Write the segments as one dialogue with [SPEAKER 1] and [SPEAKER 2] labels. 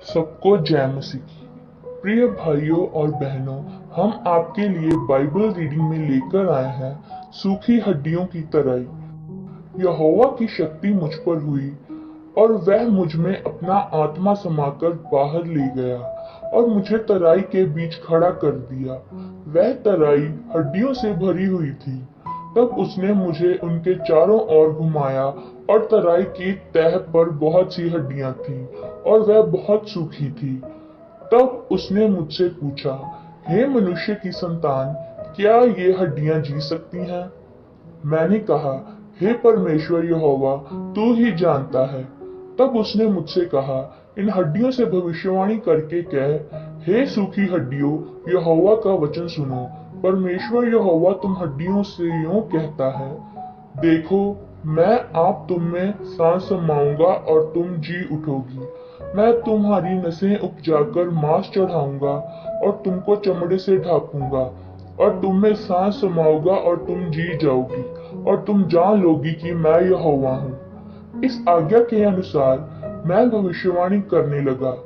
[SPEAKER 1] सबको जय मसीह। प्रिय भाइयों और बहनों, हम आपके लिए बाइबल रीडिंग में लेकर आए हैं सूखी हड्डियों की तरह। यहोवा की शक्ति मुझ पर हुई और वह मुझ में अपना आत्मा समाकर बाहर ले गया और मुझे तराई के बीच खड़ा कर दिया। वह तराई हड्डियों से भरी हुई थी। तब उसने मुझे उनके चारों ओर घुमाया और तराई की तह पर बहुत सी हड्डियां थीं और वह बहुत सूखी थी। तब उसने मुझसे पूछा, हे मनुष्य की संतान, क्या ये हड्डियां जी सकती हैं? मैंने कहा, हे परमेश्वर यहोवा, तू ही जानता है। तब उसने मुझसे कहा, इन हड्डियों से भविष्यवाणी करके कह, हे सूखी हड्डियों, यहोवा का वचन सुनो। परमेश्वर यहोवा तुम हड्डियों से यूं कहता है, देखो, मैं आप तुम में सांस समाऊंगा और तुम जी उठोगी। मैं तुम्हारी नसें उपजाकर मांस चढ़ाऊंगा और तुमको चमड़े से ढांपूंगा और तुम में सांस समाऊंगा और तुम जी जाओगी और तुम जान लोगी कि मैं यहोवा हूँ। इस आज्ञा के अनुसार मैं भविष्यवाणी करने लगा।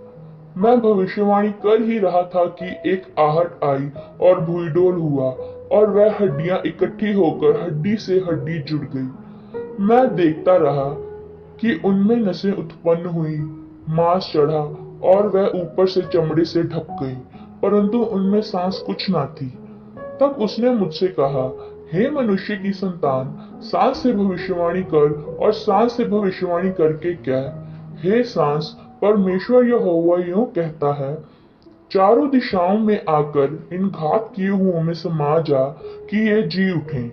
[SPEAKER 1] मैं भविष्यवाणी कर ही रहा था कि एक आहट आई और भूईडोल हुआ और वह हड्डियां इकट्ठी होकर हड्डी से हड्डी जुड़ गई। मैं देखता रहा कि उनमें नसें उत्पन्न हुई, मांस चढ़ा और वह ऊपर से चमड़े से ढक गई, परंतु उनमें सांस कुछ न थी। तब उसने मुझसे कहा, हे मनुष्य की संतान, सांस से भविष्यवाणी कर और सांस से भविष्यवाणी करके कह, हे सांस, परमेश्वर यहोवा यूं कहता है, चारों दिशाओं में आकर इन घात किए हुओं में समा जा कि ये जी उठें।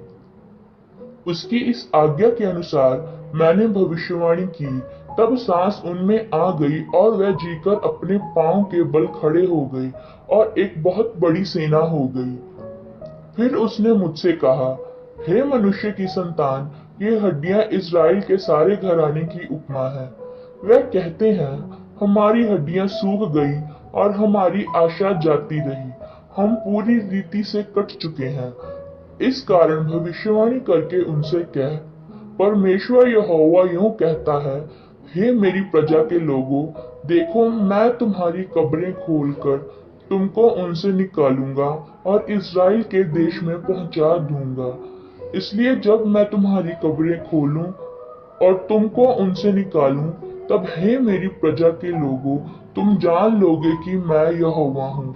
[SPEAKER 1] उसकी इस आज्ञा के अनुसार मैंने भविष्यवाणी की। तब सांस उनमें आ गई और वह जीकर अपने पांव के बल खड़े हो गए और एक बहुत बड़ी सेना हो गई। फिर उसने मुझसे कहा, हे मनुष्य की संतान, ये हड्डियां इज़राइल के सारे घराने की उपमा है। वह कहते हैं, हमारी हड्डियां सूख गई और हमारी आशा जाती रही। हम पूरी रीति से कट चुके हैं। इस कारण भविष्यवाणी करके उनसे कह, परमेश्वर यहोवा यूं कहता है, हे मेरी प्रजा के लोगों, देखो, मैं तुम्हारी कब्रें खोलकर तुमको उनसे निकालूंगा और इज़राइल के देश में पहुंचा दूंगा। इसलिए जब मैं तुम्हारी कब्रें खोलूं और तुमको उनसे निकालूं, तब हे मेरी प्रजा के लोगों, तुम जान लोगे कि मैं यहोवा हूँ।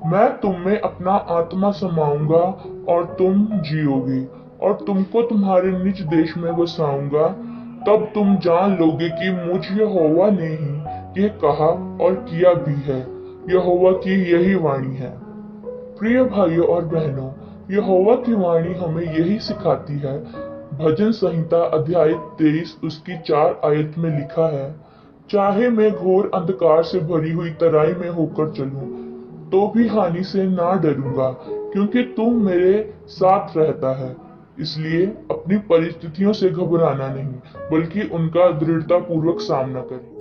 [SPEAKER 1] मैं तुम में अपना आत्मा समाऊंगा और तुम जियोगे और तुमको तुम्हारे निज देश में बसाऊंगा। तब तुम जान लोगे कि मुझ यहोवा ने ही ये कहा और किया भी है। यहोवा की यही वाणी है। प्रिय भाइयों और बहनों, यहोवा की वाणी हमें यही सिखाती है। भजन संहिता अध्याय 23 उसकी 4 आयत में लिखा है, चाहे मैं घोर अंधकार से भरी हुई तराई में होकर चलूं, तो भी हानि से ना डरूंगा, क्योंकि तुम मेरे साथ रहता है। इसलिए अपनी परिस्थितियों से घबराना नहीं, बल्कि उनका दृढ़ता पूर्वक सामना करें।